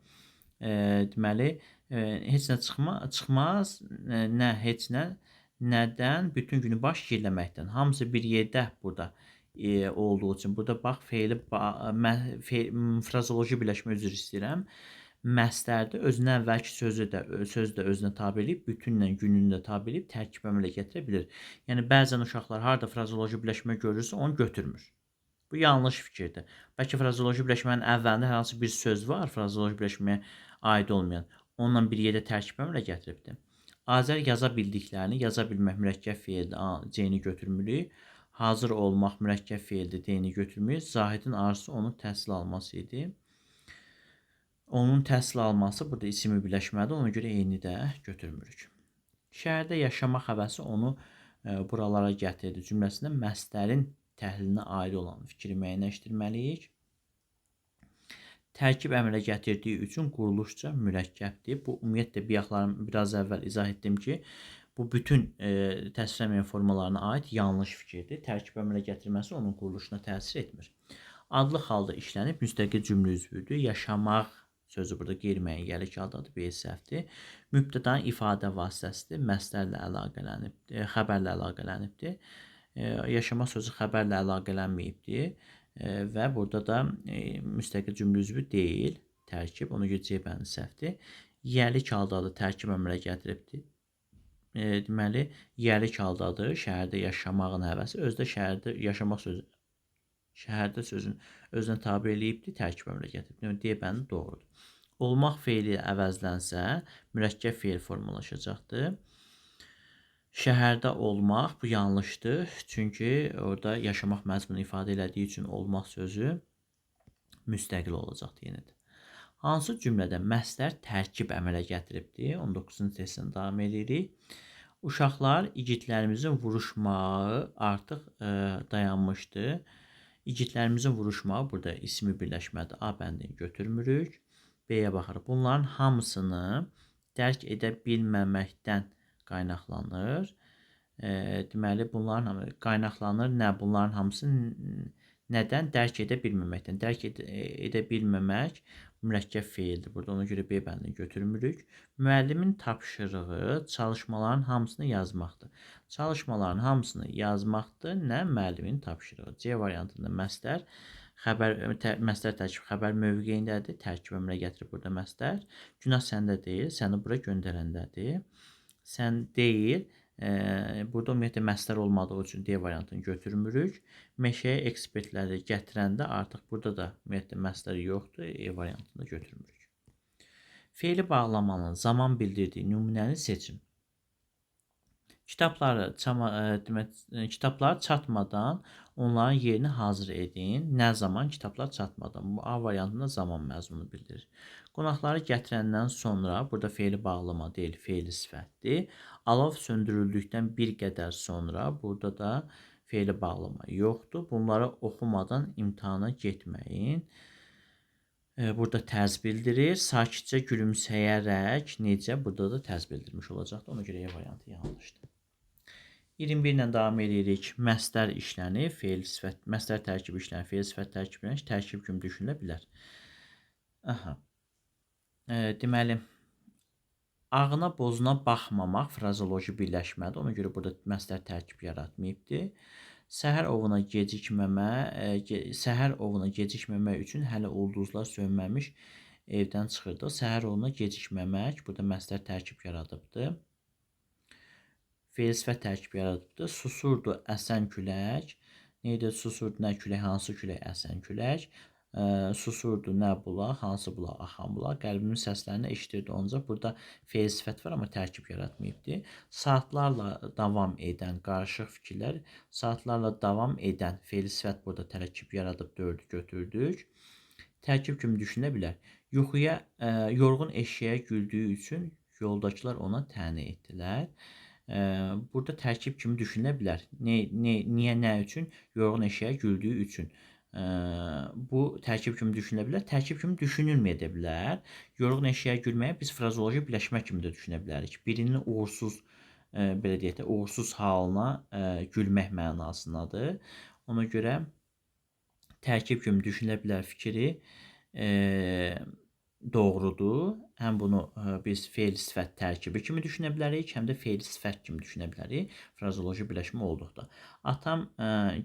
Deməli, heç nə çıxmaz, nə, heç nə, nədən, bütün günü baş girləməkdən. Hamısı bir yerdə burada olduğu üçün. Burada bax, frazeoloji birləşmə üzr istəyirəm. Məslərdə özünə əvvəlki sözü də özünə tabi eləyib, bütünlə gününü də tabi eləyib, tərkib əmələ gətirə bilir. Yəni, bəzən uşaqlar harada frazeoloji birləşmə görürsə, onu götürmür. Bu yanlış fikirdir. Bəlkə frazeoloji birləşmənin əvvəlində hər hansı bir söz var, frazeoloji birləşməyə aid olmayan. Onunla bir yerdə tərkib əmələ gətiribdir. Azər yaza bildiklərini, yaza bilmək mürəkkəb fe'ldir, C-ni götürmürük. Hazır olmaq mürəkkəb fe'ldir, D-ni götürmürük. Zahidin arzusu onun təhsil alması idi. Onun təhsil alması burada ismi birləşmədir, ona görə eyni də götürmürük. Şəhərdə yaşamaq həvəsi onu buralara gətirdi cümləsində məsələrin təhlilinə aid olan fikri müəyyənləşdirməliyik. Tərkib əmələ gətirdiyi üçün quruluşca mürəkkəbdir. Bu, ümumiyyətlə, biraz əvvəl izah etdim ki, bu bütün təsvir edilməyən formalarına aid yanlış fikirdir. Tərkib əmələ gətirməsi onun quruluşuna təsir etmir. Adlı halda işlənib müstəqil cümlə üzvüdür. Yaşamaq sözü burada qeyri-müəyyən yəlik haldadır, B səhvdir. Mübtədanın ifadə vasitəsidir, məslərlə əlaqələnibdir, xəbərlə əlaqələnibdir. Yaşamaq sözü xəbərlə əlaqələnməyibdir və burada da müstəqil cümlə üzvü deyil, tərkib, ona görə C bəndi səhvdir. Yəlik haldadır, tərkib əmələ gətiribdir. deməli, yerlik haldadır. Şəhərdə yaşamağın həvəsi. Özü də şəhərdə yaşamaq sözü, şəhərdə sözün özünə tabe eləyibdir, tərkib əmrə gətirib. D bəndi doğrudur. Olmaq feili əvəzlənsə, mürəkkəb feil formalaşacaqdır. Şəhərdə olmaq bu yanlışdır. Çünki orada yaşamaq məzmunu ifadə elədiyi üçün olmaq sözü müstəqil olacaqdır yenə də. Hansı cümlədə məstər tərkib əmələ gətiribdir? 19-cu testdən davam edirik. Uşaqlar igidlərimizin vuruşmağı artıq dayanmışdı. İgidlərimizin vuruşmağı burada ismi birləşmədir. A bəndini götürmürük. B-yə baxırıq. Bunların hamısını dərk edə bilməməkdən qaynaqlanır. Deməli, bunların qaynaqlanır. Nə? Bunların hamısı nədən? Dərk edə bilməməkdən. Dərk edə bilməmək mürəkkəb feildir. Burada ona görə B bəndini götürmürük. Müəllimin tapşırığı çalışmaların hamısını yazmaqdır. Çalışmaların hamısını yazmaqdır. Nə? Müəllimin tapşırığı. C variantında məstər məstər tərkib xəbər mövqeyindədir. Tərkib əmrə gətirib burada məstər. Günah səndə deyil, səni bura göndərəndədir. Sən deyil, burada ümumiyyətlə məstər olmadığı üçün D variantını götürmürük. Meşəyə ekspertləri gətirəndə artıq burada da ümumiyyətlə məstər yoxdur. E variantını götürmürük. Feili bağlamanın zaman bildirdiyi nümunəni seçin. Kitablar çatmadan onların yerini hazır edin. Nə zaman? Kitablar çatmadan. Bu A variantında zaman məzmunu bildirir. Qonaqları gətirəndən sonra, burada feili bağlama deyil, feili sifətdir. Alov söndürüldükdən bir qədər sonra, burada da feili bağlama yoxdur. Bunları oxumadan imtahana getməyin. Burada tərz bildirir. Sakitcə gülümsəyərək necə? Burada da tərz bildirmiş olacaqdır. Ona görə E variantı yanlışdır. 21 ilə davam edirik. Məstər işlənir, feil sifət, məstər tərkibi işlənir, feil sifət tərkibi tərkib kimi düşünülə bilər. Aha. Deməli, ağına bozuna baxmamaq frazoloji birləşmədir. Ona görə burada məstər tərkib yaratmayıbdır. Səhər ovuna gecikməmək üçün hələ ulduzlar sönməmiş evdən çıxırdıq. Səhər ovuna gecikməmək burada məstər tərkib yaradıbdır. Feil sifət tərkibi yaradıbdır. Susurdu əsən külək. Neydi? Susurdu nə külək? Hansı külək? Əsən külək. Susurdu nə bulaq? Hansı bulaq? Axan bulaq. Qəlbimin səslərini eşidirdi ancaq burada feil sifət var, amma tərkib yaratmayıbdır. Saatlarla davam edən qarışıq fikirlər. Saatlarla davam edən feil sifət burada tərkib yaradıb 4-ü götürdük. Tərkib kimi düşünə bilər. Yuxuya yorğun eşeğə güldüyü üçün yoldakılar ona təni etdilər. Burada tərkib kimi düşünülə bilər. Niyə, nə üçün? Yorğun eşeğə güldüyü üçün. Bu tərkib kimi düşünülə bilər. Tərkib kimi düşünülməyə də bilər. Yorğun eşeğə gülməyə biz frazoloji birləşmə kimi də düşünə bilərik. Birinin uğursuz, belə deyək də, uğursuz halına gülmək mənasındadır. Ona görə tərkib kimi düşünülə bilər fikri doğrudur. Həm bunu biz feil sifət tərkibi kimi düşünə bilərik, həm də feil sifət kimi düşünə bilərik. Frazoloji birləşmə olduqda. Atam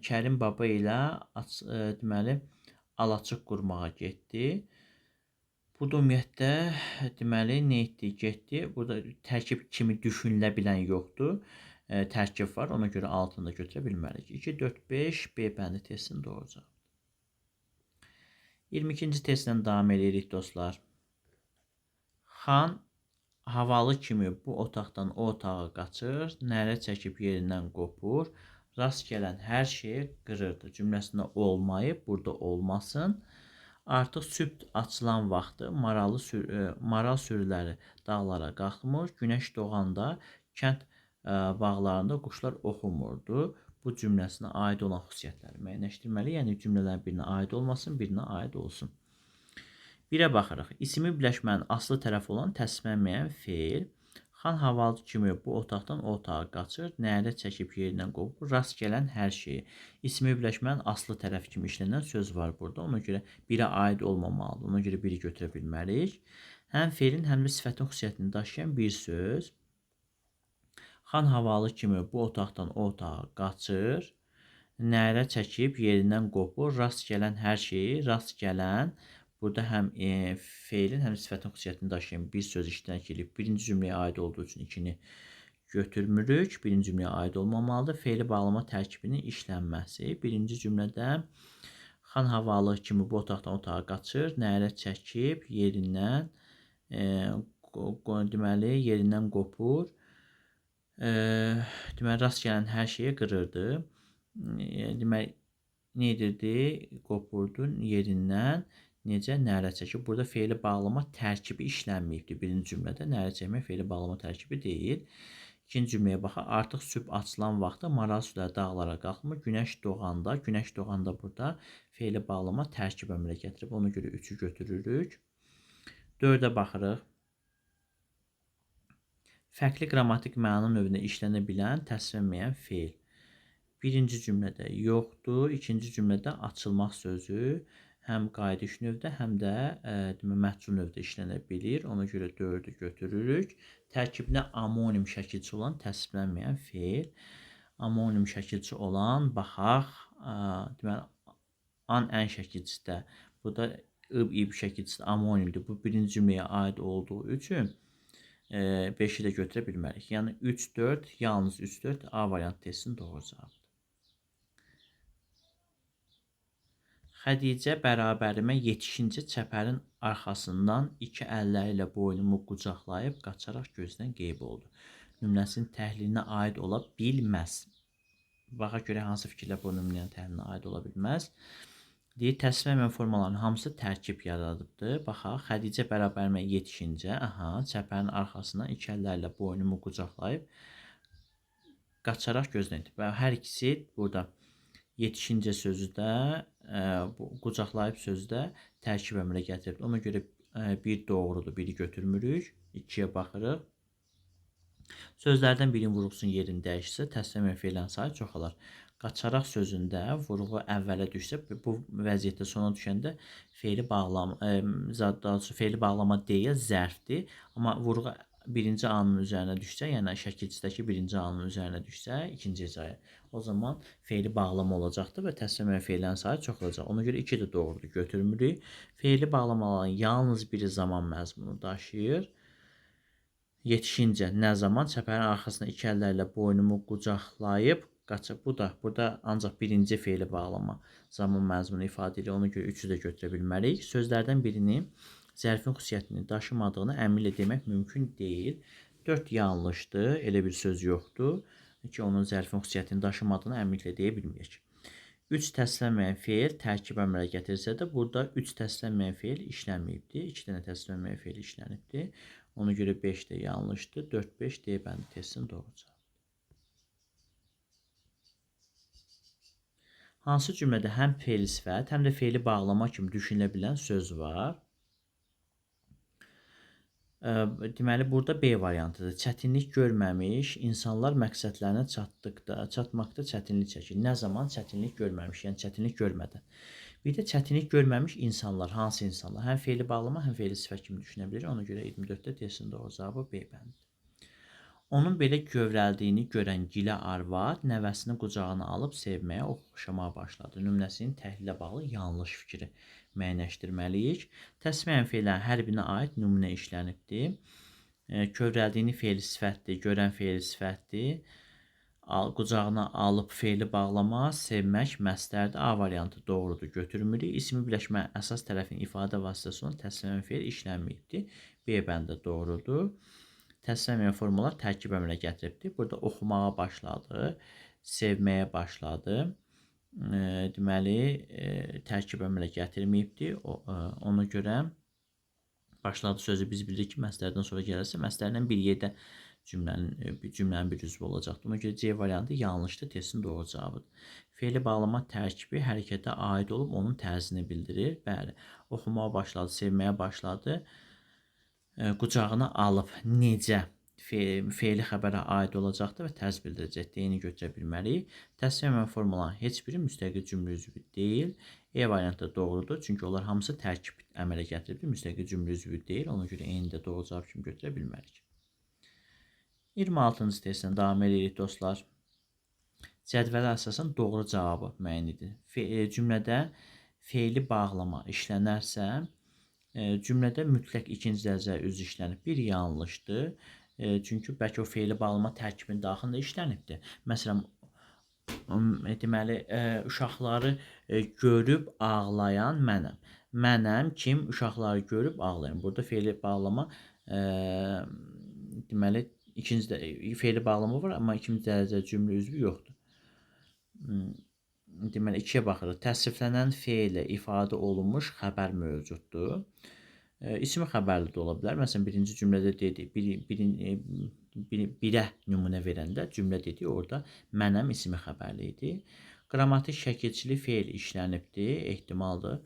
Kərim baba ilə deməli alaçıq qurmağa getdi. Burada ümumiyyətlə deməli nə etdi? Getdi. Burada tərkib kimi düşünülə bilən yoxdur. Tərkib var. Ona görə altını da götürə bilmərik. 2, 4, 5 B bəndi testini doğru cavab. 22-ci testdən davam edirik dostlar. Xan havalı kimi bu otaqdan o otağa qaçır, nərə çəkib yerindən qopur, rast gələn hər şeyi qırırdı. Cümləsində olmayıb, burada olmasın. Artıq sübh açılan vaxtı maral sürüləri dağlara qalxmır, günəş doğanda kənd bağlarında quşlar oxumurdu. Bu cümləsinə aid olan xüsusiyyətləri müəyyənləşdirməli. Yəni cümlələrin birinə aid olmasın, birinə aid olsun. Birə baxırıq. İsmi birləşmənin aslı tərəfi olan təsdiqlənməyən feil. Xan havalı kimi bu otaqdan o otağa qaçır, nərə çəkib yerindən qopur, rast gələn hər şeyi. İsmi birləşmənin aslı tərəfi kimi işlənən söz var burada. Ona görə birə aid olmamalıdır. Ona görə biri götürə bilmərik. Həm feilin, həm də sifətin xüsusiyyətini daşıyan bir söz. Xan havalı kimi bu otaqdan o otağa qaçır, nərə çəkib yerindən qopur, rast gələn hər şeyi, rast gələn, burada həm feilin, həm sifətin xüsusiyyətini daşıyan bir söz iştirak edib. Birinci cümləyə aid olduğu üçün 2-ni götürmürük. Birinci cümləyə aid olmamalıdır. Fe'li bağlama tərkibinin işlənməsi. Birinci cümlədə Xan havalı kimi bu otaqdan otağa qaçır. Nərə çəkib yerindən deməli yerindən qopur. Deməli rast gələn hər şeyi qırırdı. Deməli nə edirdi? Qopurdu yerindən. Necə? Nərə çəkib. Burada fe'li bağlama tərkibi işlənməyibdir. Birinci cümlədə nərə çəkmək fe'li bağlama tərkibi deyil. İkinci cümləyə baxaq. Artıq sübh açılan vaxtda maral suları dağlara qalxmır. Günəş doğanda burada fe'li bağlama tərkib əmələ gətirib. Ona görə 3-ü götürürük. 4-ə baxırıq. Fərqli qrammatik məna növündə işlənə bilən, təsvirlənməyən fe'l. Birinci cümlədə yoxdur. İkinci cümlədə açılmaq sözü həm qayıdış növdə, həm də məhcul növdə işlənə bilir. Ona görə 4-ü götürürük. Tərkibinə amonim şəkilçi olan təsvirlənməyən fe'l. Amonim şəkilçi olan, baxaq, deməli, ən şəkilçidə, burada ib şəkilçisi amonimdir. Bu birinci cümləyə aid olduğu üçün 5-i də götürə bilmərik. Yəni 3-4, yalnız 3-4 A variantı testinin doğru cavabıdır. Xədicə bərabərimə yetişincə çəpərin arxasından iki əlləri ilə boynumu qucaqlayıb qaçaraq gözdən qeyb oldu. Nümunəsinin təhlilinə aid ola bilməz. Baxa görə hansı fikirlər bu nümunənin təhlilinə aid ola bilməz. Deyir, təsvirlənməyən formaların hamısı tərkib yaradıbdır. Baxaq, Xədicə bərabərimə yetişincə, çəpərin arxasından iki əllərlə boynumu qucaqlayıb qaçaraq gözdən qeyb. Və hər ikisi burada yetişincə sözü də, qucaqlayıb sözü də tərkib əmələ gətirib. Ona görə bir doğrudur, biri götürmürük. 2-yə baxırıq. Sözlərdən birinin vurğusunun yerini dəyişsə, təsvirlənməyən fe'llərin sayı çoxalar. Qaçaraq sözündə vurğu əvvələ düşsə, bu vəziyyətdə sona düşəndə fe'li bağlama deyil, zərfdir. Amma vurğu birinci anın üzərinə düşsə, yəni şəkilçidəki birinci anın üzərinə düşsə, ikinci hecaya, o zaman fe'li bağlama olacaqdır və təsvirlənməyən fe'llərin sayı çox olacaq. Ona görə 2 də doğrudur, götürmürük. Fe'li bağlamaların yalnız biri zaman məzmunu daşıyır. Yetişincə, nə zaman? Çəpərin arxasına iki əllərlə boynumu qucaqlayıb qaçıb. Bu da, burada ancaq birinci fe'li bağlama zaman məzmunu ifadə edir. Ona görə 3-ü də götürə bilmərik. Sözlərdən birini zərfin xüsusiyyətini daşımadığını əminlə demək mümkün deyil. 4 yanlışdır, elə bir söz yoxdur ki, onun zərfin xüsusiyyətini daşımadığını əminlə deyə bilməyək. 3 təsvirlənməyən fe'l tərkib əmələ gətirsə də, burada 3 təsvirlənməyən fe'l işlənməyibdir. 2 dənə təsvirlənməyən fe'l işlənibdir. Ona görə 5 də yanlışdır. 4-5 D bəndi testinin doğru cavabıdır. Hansı cümlədə həm fe'li sifət, həm də fe'li bağlama kimi düşünülə bilən söz var? Deməli, burada B variantıdır. Çətinlik görməmiş insanlar məqsədlərinə çatmaqda çətinlik çəkir. Nə zaman? Çətinlik görməmiş, yəni çətinlik görmədən. Bir də çətinlik görməmiş insanlar, hansı insanlar? Həm fe'li bağlama, həm fe'li sifət kimi düşünə bilir. Ona görə 24-də testinin doğru cavabı B bəndidir. Onun belə kövrəldiyini görən gilə arvad nəvəsini qucağına alıb sevməyə, oxşamağa başladı. Nümunəsinin təhlilə bağlı yanlış fikri müəyyənləşdirməliyik. Təsvirlənməyən fe'llərin hər birinə aid nümunə işlənibdir. Kövrəldiyini fe'li sifətdir, görən fe'li sifətdir. Qucağına alıb fe'li bağlama, sevmək məstərdir. A variantı doğrudur, götürmürük. İsmi birləşmə əsas tərəfin ifadə vasitəsi olan təsvirlənməyən fe'l işlənməyibdir. B bəndə doğrudur. Təsvirlənməyən formalar tərkib əmələ gətiribdir. Burada oxumağa başladı, sevməyə başladı. Deməli, tərkib əmələ gətirməyibdir. Ona görə başladı sözü biz bilirik ki, məstərdən sonra gəlirsə, məstərdən bir yerdə cümlənin bir üzvü olacaqdır. Ona görə C variantı yanlışdır, testin doğru cavabıdır. Fe'li bağlama tərkibi hərəkətə aid olub, onun tərzini bildirir. Bəli, oxumağa başladı, sevməyə başladı. Qucağına alıb, necə? Fe'li xəbərə aid olacaqdır və tərz bildirəcək. D-ni götürə bilməliyik. Təsvirlənməyən formaların heç biri müstəqil cümlə üzvü deyil. E variantı doğrudur, çünki onlar hamısı tərkib əmələ gətiribdir. Müstəqil cümlə üzvü deyil. Ona görə E-ni də doğru cavab kimi götürə bilmərik. 26-cı testdən davam edirik dostlar. Cədvələ əsasən doğru cavabı müəyyən edin. Cümlədə fe'li bağlama işlənərsə, cümlədə mütləq ikinci dərəcə üzv işlənib. Bir yanlışdır. Çünki bəlkə o fe'li bağlama tərkibinin daxilində işlənibdir. Məsələn, deməli, uşaqları görüb ağlayan mənəm. Mənəm kim? Uşaqları görüb ağlayan. Burada fe'li bağlama deməli ikinci fe'li bağlama var, amma ikinci dərəcəli cümlə üzvü yoxdur. Deməli 2-yə baxırıq. Təsriflənən fe'lə ifadə olunmuş xəbər mövcuddur. İsmi xəbərli də ola bilər. Məsələn, birinci cümlədə dedik, birə nümunə verəndə cümlə dedik, orada mənəm ismi xəbərli idi. Qrammatik şəkilçili fe'l işlənibdir, ehtimaldır.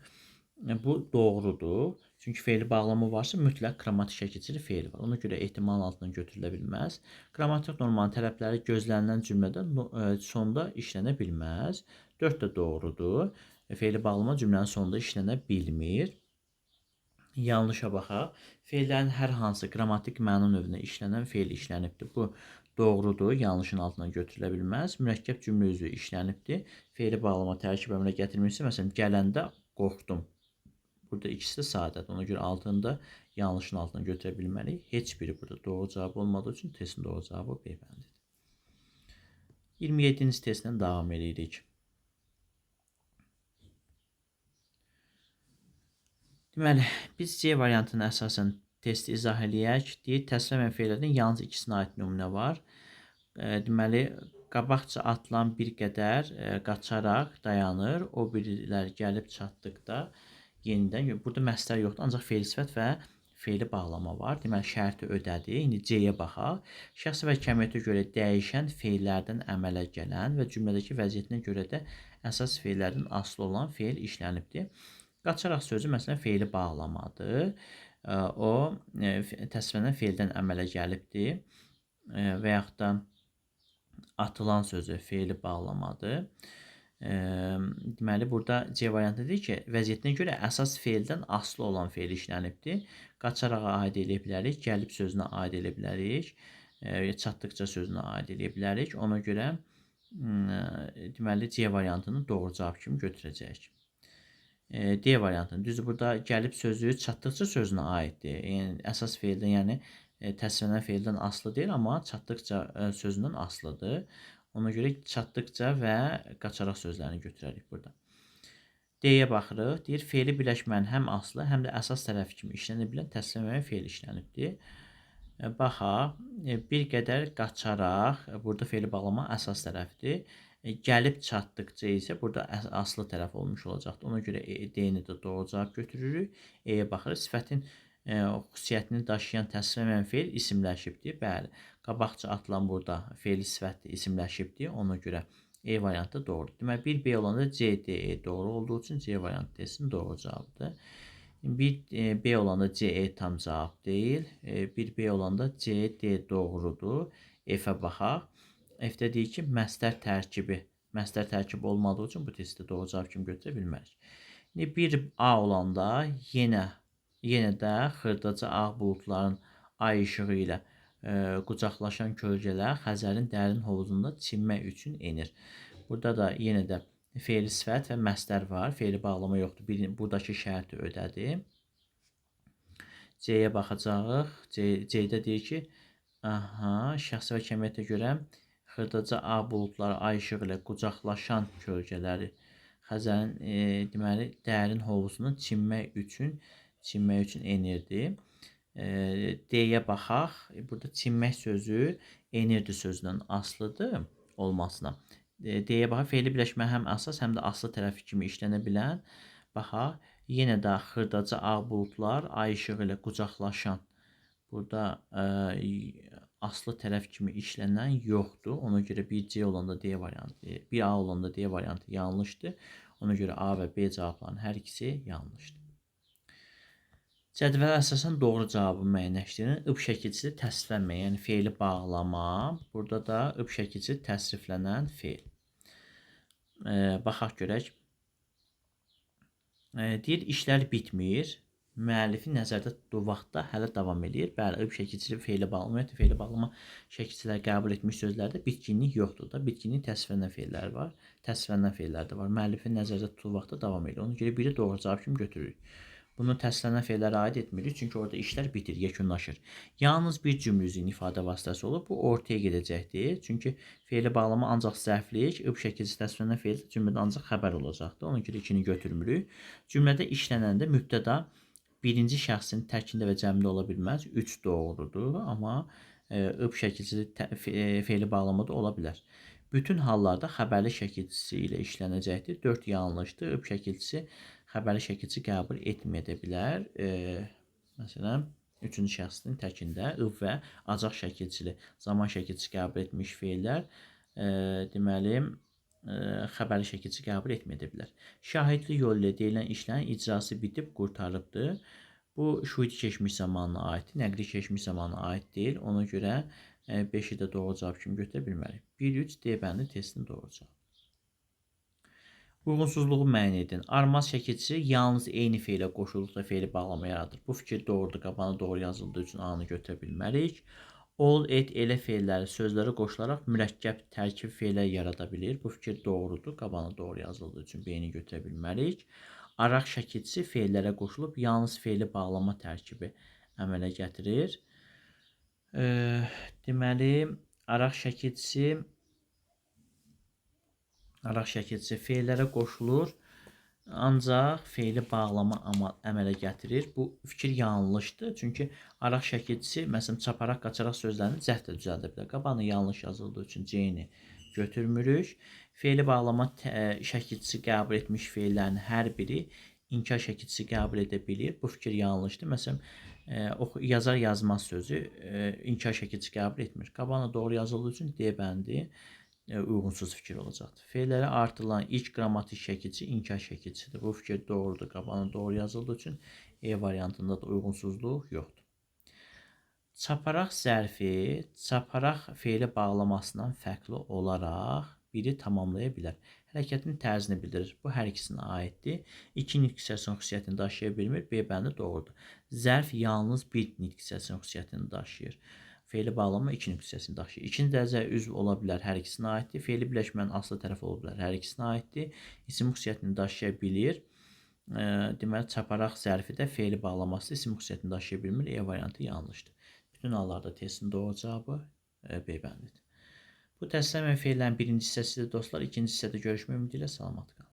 Bu doğrudur. Çünki fe'li bağlamı varsa mütləq qrammatik şəkilçili fe'l var. Ona görə ehtimalın altından götürülə bilməz. Qrammatik normanın tələbləri gözlənilən cümlədə sonda işlənə bilməz. 4 də doğrudur. Fe'li bağlama cümlənin sonunda işlənə bilmir. Yanlışa baxaq. Fe'llərin hər hansı qrammatik məna növünə işlənən fe'l işlənibdir. Bu doğrudur. Yanlışın altından götürülə bilməz. Mürəkkəb cümlə üzvü işlənibdir. Fe'li bağlama tərkib əmrə gətirmirsə, məsələn, gələndə qorxdum. Burada ikisi də sadədir. Ona görə altında yanlışın altına götürə bilməliyik. Heç biri burada doğru cavab olmadığı üçün testin doğru cavabı B bəndidir. 27-ci testlə davam edirik. Deməli, biz C variantına əsasən testi izah eləyək. Deyir, təsvirlənmə fe'lərdən yalnız ikisinə aid nümunə var. Deməli, qabaqca atılan bir qədər qaçaraq dayanır. O birilər gəlib çatdıqda yenidən, burada məstər yoxdur, ancaq fe'li sifət və fe'li bağlama var. Deməli, şərti ödədi. İndi C-yə baxaq. Şəxsi və kəmiyyətə görə dəyişən fe'llərdən əmələ gələn və cümlədəki vəziyyətinə görə də əsas fe'llərdən asılı olan fe'l işlənibdir. Qaçaraq sözü, məsələn, fe'li bağlamadır. O, təsvirlənən fe'ldən əmələ gəlibdir və yaxud da atılan sözü fe'li bağlamadır. Deməli, burada C variantı deyir ki, vəziyyətinə görə əsas fe'ldən asılı olan fe'l işlənibdir. Qaçarağa aid edə bilərik, gəlib sözünə aid edə bilərik, çatdıqca sözünə aid edə bilərik. Ona görə deməli, C variantını doğru cavab kimi götürəcəyik. D variantını, düzdür, burada gəlib sözü çatdıqca sözünə aiddir. Yəni, əsas fe'ldən, yəni təsvirlənən fe'ldən asılı deyil, amma çatdıqca sözündən asılıdır. Ona görə çatdıqca və qaçaraq sözlərini götürərik burada. D-yə baxırıq. Deyir, fe'li birləşmənin həm aslı, həm də əsas tərəfi kimi işlənə bilən təsvirlənmə fe'l işlənibdir. Baxaq, bir qədər qaçaraq, burada fe'li bağlama əsas tərəfdir. Gəlib çatdıqca isə burada aslı tərəf olmuş olacaqdır. Ona görə D-ni də doğru cavab götürürük. E-yə baxırıq. Sifətin xüsusiyyətini daşıyan təsvirlənmə fe'l isimləşibdir. Bəli, qabaqca atılan burada fe'li sifətdir, isimləşibdir. Ona görə E variantı doğrudur. Deməli, 1B olanda C, D, E doğru olduğu üçün C variantı testin doğru cavabıdır. 1B olanda C, E tam cavab deyil. 1B olanda C, D doğrudur. F-ə baxaq. F-də deyir ki, məstər tərkibi olmadığı üçün bu testi doğru cavab kimi götürə bilmərik. 1A olanda yenə də xırdaca ağ buludların ay işığı ilə qucaqlaşan kölgələr Xəzərin dərin hovuzunda çimmək üçün enir. Burada da yenə də fe'li sifət və məstər var. Fe'li bağlama yoxdur. Buradakı şərti ödədi. C-yə baxacağıq. C-də deyir ki, şəxsi və kəmiyyətə görə xırdaca ağ buludları ay işığı ilə qucaqlaşan kölgələri Xəzərin deməli dərin hovuzunu çimmək üçün enirdi. D-yə baxaq. Burada çimmək sözü enirdi sözündən asılıdır olmasına. D-yə baxaq. Fe'li birləşmə həm əsas, həm də aslı tərəfi kimi işlənə bilən. Baxaq. Yenə də xırdaca ağ buludlar ay işığı ilə qucaqlaşan. Burada aslı tərəf kimi işlənən yoxdur. Ona görə 1C olanda D variantı, 1A olanda D variantı yanlışdır. Ona görə A və B cavablarının hər ikisi yanlışdır. Cədvələ əsasən doğru cavabı müəyyənləşdirin. İb şəkilçisi təsriflənmə, yəni fe'li bağlama. Burada da İb şəkilçisi təsriflənən fe'l. Baxaq görək. Deyir, işlər bitmir. Müəllifi nəzərdə tutduğu vaxtda hələ davam edir. Bəli, İb şəkilçili fe'li bağlama, fe'li bağlama şəkilçilər qəbul etmiş sözlərdə bitkinlik yoxdur da. Bitkinlik təsvirlənən fe'llər var. Təsvirlənən fe'llər də var. Müəllifin nəzərdə tutduğu vaxtda davam edir. Ona görə biri doğru cavab kimi götürürük. Bunu təsdiqlənən fe'llərə aid etmirik, çünki orada işlər bitir, yekunlaşır. Yalnız bir cümlə üzrə ifadə vasitəsi olur. Bu ortaya gedəcəkdir. Çünki fe'li bağlama ancaq zərflik, ıb şəkilsi təsdiqlənən fe'l cümlədə ancaq xəbər olacaqdır. Ona görə 2-ni götürmürük. Cümlədə işlənəndə mübtəda birinci şəxsin təkində və cəmdə ola bilməz. 3 doğrudur, amma ıb şəkilsi fe'li bağlamada ola bilər. Bütün hallarda xəbərli şəkilçisi ilə işlənəcəkdir. 4 yanlışdır. Ib şəkilçisi xəbərli şəkilçi qəbul etməyə bilər. Məsələn, 3-cü şəxsin təkində ıb və acaq şəkilçili zaman şəkilçisi qəbul etmiş fe'llər deməli xəbərli şəkilçi qəbul etməyə bilər. Şahidli yol ilə deyilən işlərin icrası bitib qurtarıbdır. Bu şuidi keçmiş zamanına aiddir, nəqli keçmiş zamanına aid deyil. Ona görə 5-i də doğru cavab kimi götürə bilmərik. 1-3 D bəndi testinin doğru cavabı. Uyğunsuzluğu müəyyən edin. Armaz şəkilçisi yalnız eyni fe'lə qoşulduqda fe'li bağlama yaradır. Bu fikir doğrudur. Qabağına doğru yazıldığı üçün A-nı götürə bilmərik. Ol, et, elə fe'lləri sözlərə qoşularaq mürəkkəb tərkib fe'lər yarada bilir. Bu fikir doğrudur. Qabağına doğru yazıldığı üçün B-ni götürə bilmərik. Araq şəkilçisi fe'llərə qoşulub yalnız fe'li bağlama tərkibi əmələ gətirir. Deməli, araq şəkilçisi fe'llərə qoşulur, ancaq fe'li bağlama əmələ gətirir. Bu fikir yanlışdır. Çünki araq şəkilçisi, məsələn, çaparaq, qaçaraq sözlərini cəhd də düzəldə bilər. Qabağına yanlış yazıldığı üçün C-ni götürmürük. Fe'li bağlama şəkilçisi qəbul etmiş fe'llərin hər biri inkar şəkilçisi qəbul edə bilir. Bu fikir yanlışdır. Məsələn, yazar yazmaz sözü inkar şəkilçisi qəbul etmir. Qabağına doğru yazıldığı üçün D bəndi uyğunsuz fikir olacaqdır. Fe'llərə artırılan ilk qrammatik şəkilçi inkar şəkilçisidir. Bu fikir doğrudur. Qabağına doğru yazıldığı üçün E variantında da uyğunsuzluq yoxdur. Çaparaq zərfi çaparaq fe'li bağlamasından fərqli olaraq biri tamamlaya bilər. Hərəkətin tərzini bildirir. Bu hər ikisinə aiddir. 2 nitq hissəsinin xüsusiyyətini daşıya bilmir. B bəndi doğrudur. Zərf yalnız bir nitq hissəsinin xüsusiyyətini daşıyır. Fe'li bağlama 2 nitq hissəsini daşıyır. İkinci dərəcə üzv ola bilər. Hər ikisinə aiddir. Fe'li birləşmənin aslı tərəfi ola bilər. Hər ikisinə aiddir. İsim xüsusiyyətini daşıya bilir. Deməli, çaparaq zərfi də fe'li bağlaması isim xüsusiyyətini daşıya bilmir. E variantı yanlışdır. Bütün hallarda testin doğru cavabı B bəndidir. Bu təsdiqlənməyən fe'llərin birinci hissəsidir dostlar. İkinci hissədə görüşmək ümidi ilə salamat qalın.